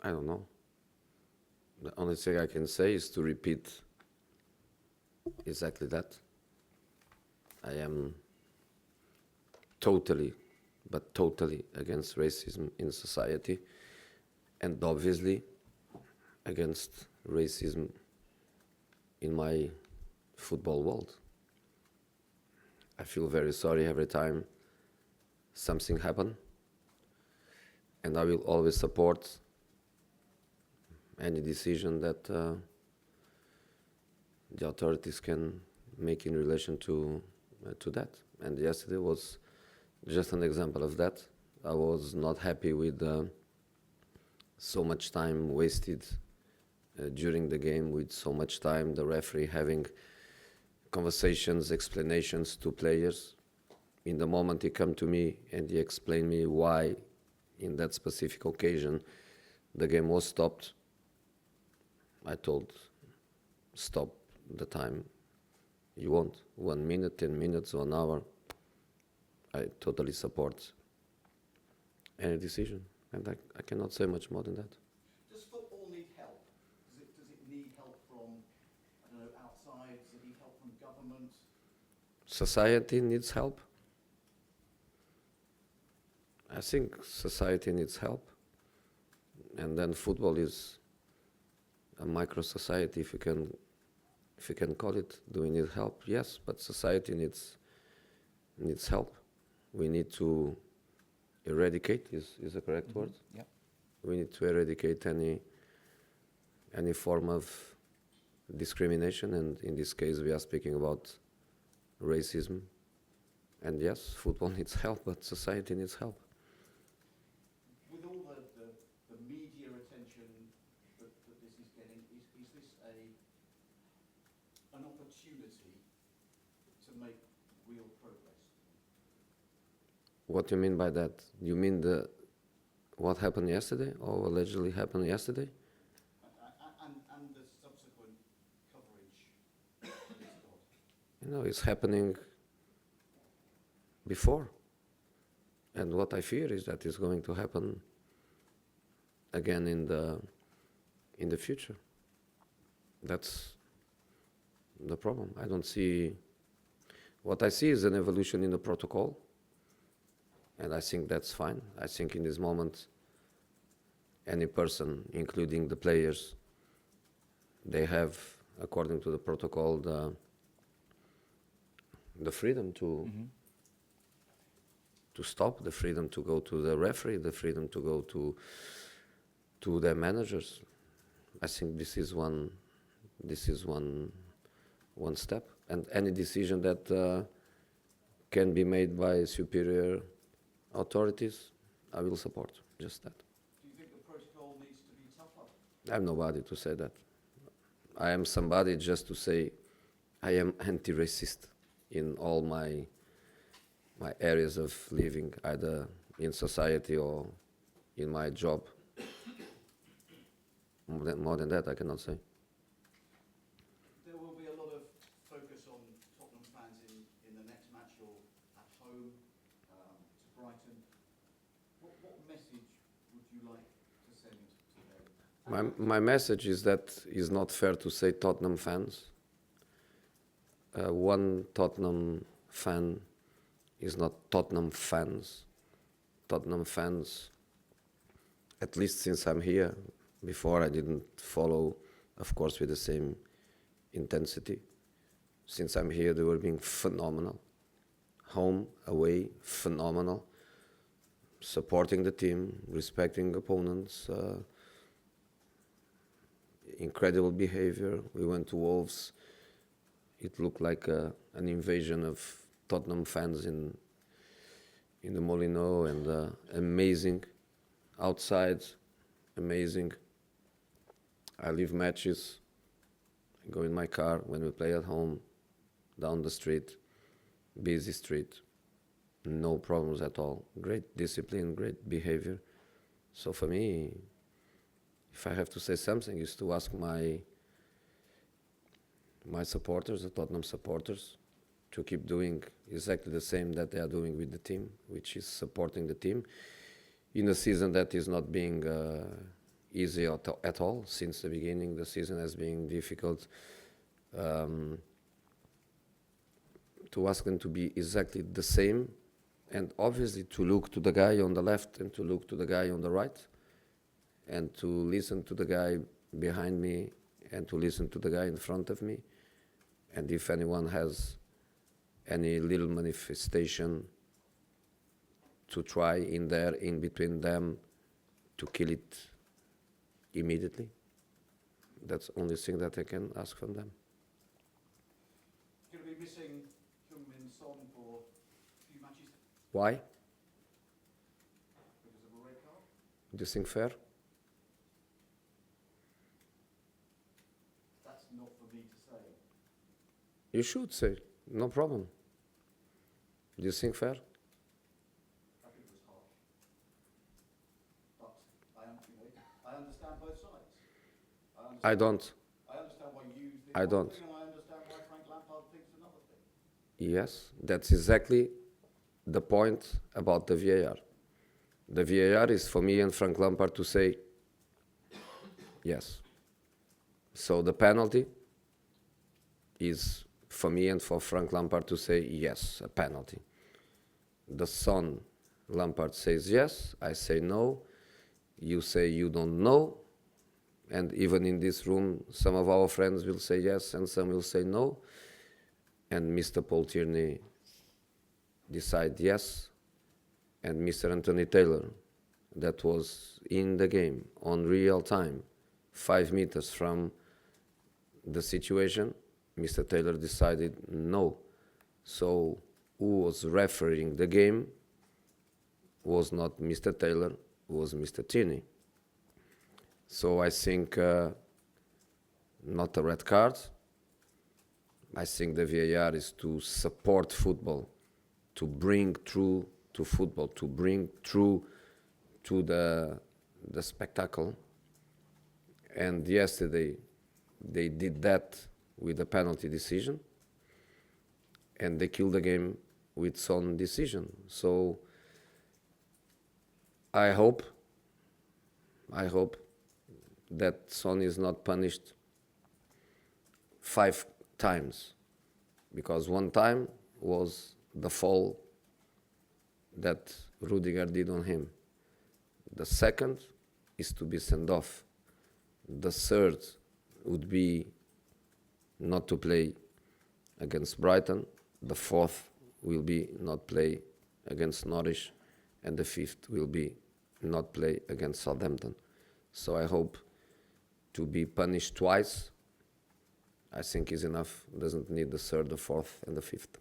I don't know. The only thing I can say is to repeat exactly that. I am totally, but totally against racism in society, and obviously against racism in my football world. I feel very sorry every time something happens, and I will always support any decision that the authorities can make in relation to that. And yesterday was just an example of that. I was not happy with so much time wasted during the game, with so much time the referee having conversations, explanations to players. In the moment he came to me and he explained me why in that specific occasion the game was stopped, I told, stop the time you want. 1 minute, 10 minutes, 1 hour. I totally support any decision. And I cannot say much more than that. Does football need help? Does it need help from, I don't know, outside? Does it need help from government? Society needs help. I think society needs help. And then football is a micro society, if you can call it. Do we need help? Yes, but society needs help. We need to eradicate, is the correct word? Yeah. We need to eradicate any form of discrimination, and in this case we are speaking about racism. And yes, football needs help, but society needs help. With all the media attention that this is getting, is this an opportunity to make real progress? What do you mean by that? You mean what happened yesterday, or allegedly happened yesterday? And the subsequent coverage of this God. You know, it's happening before. And what I fear is that it's going to happen again in the future. That's the problem. I don't see. What I see is an evolution in the protocol, and I think that's fine. I think in this moment, any person, including the players, they have, according to the protocol, the freedom to stop, the freedom to go to the referee, the freedom to go to their managers. I think this is one step, and any decision that can be made by superior authorities, I will support. Just that. Do you think the protocol needs to be tougher? I'm nobody to say that. I am somebody just to say I am anti-racist in all my areas of living, either in society or in my job. More than that, I cannot say. There will be a lot of focus on Tottenham fans in the next match. You're at home to Brighton. What message would you like to send to them? My message is that it's not fair to say Tottenham fans. One Tottenham fan is not Tottenham fans. Tottenham fans, at least since I'm here, before I didn't follow, of course, with the same intensity. Since I'm here, they were being phenomenal. Home, away, phenomenal. Supporting the team, respecting opponents, incredible behavior. We went to Wolves. It looked like an invasion of Tottenham fans in the Molineux, and amazing. Outside, amazing. I leave matches, go in my car when we play at home, down the street, busy street, no problems at all. Great discipline, great behavior. So for me, if I have to say something, is to ask my supporters, the Tottenham supporters, to keep doing exactly the same that they are doing with the team, which is supporting the team in a season that is not being easy at all. Since the beginning, the season has been difficult. To ask them to be exactly the same, and obviously to look to the guy on the left and to look to the guy on the right, and to listen to the guy behind me and to listen to the guy in front of me. And if anyone has any little manifestation, to try in between them to kill it immediately. That's the only thing that I can ask from them. Going to be missing Heung-min Son for a few matches Why? because of a red card. Do you think fair? That's not for me to say. You should say, no problem. Do you think fair? I think it was harsh. But I understand both sides. I don't. I understand why you think I one don't. thing, and I understand why Frank Lampard thinks another thing. Yes, that's exactly the point about the VAR. The VAR is for me and Frank Lampard to say yes. So the penalty is for me and for Frank Lampard to say yes, a penalty. The son, Lampard says yes, I say no, you say you don't know, and even in this room some of our friends will say yes and some will say no, and Mr. Paul Tierney decide yes, and Mr. Anthony Taylor, that was in the game on real time, 5 meters from the situation, Mr. Taylor decided no. So who was refereeing the game was not Mr. Taylor, was Mr. Tierney. So I think not a red card. I think the VAR is to support football, to bring through to football, to bring through to the spectacle. And yesterday they did that with a penalty decision, and they killed the game with Son decision. So I hope that Son is not punished 5 times, because one time was the fall that Rudiger did on him. The second is to be sent off. The third would be not to play against Brighton. The fourth will be not play against Norwich, and the fifth will be not play against Southampton. So I hope to be punished twice. I think is enough. Doesn't need the third, the fourth, and the fifth.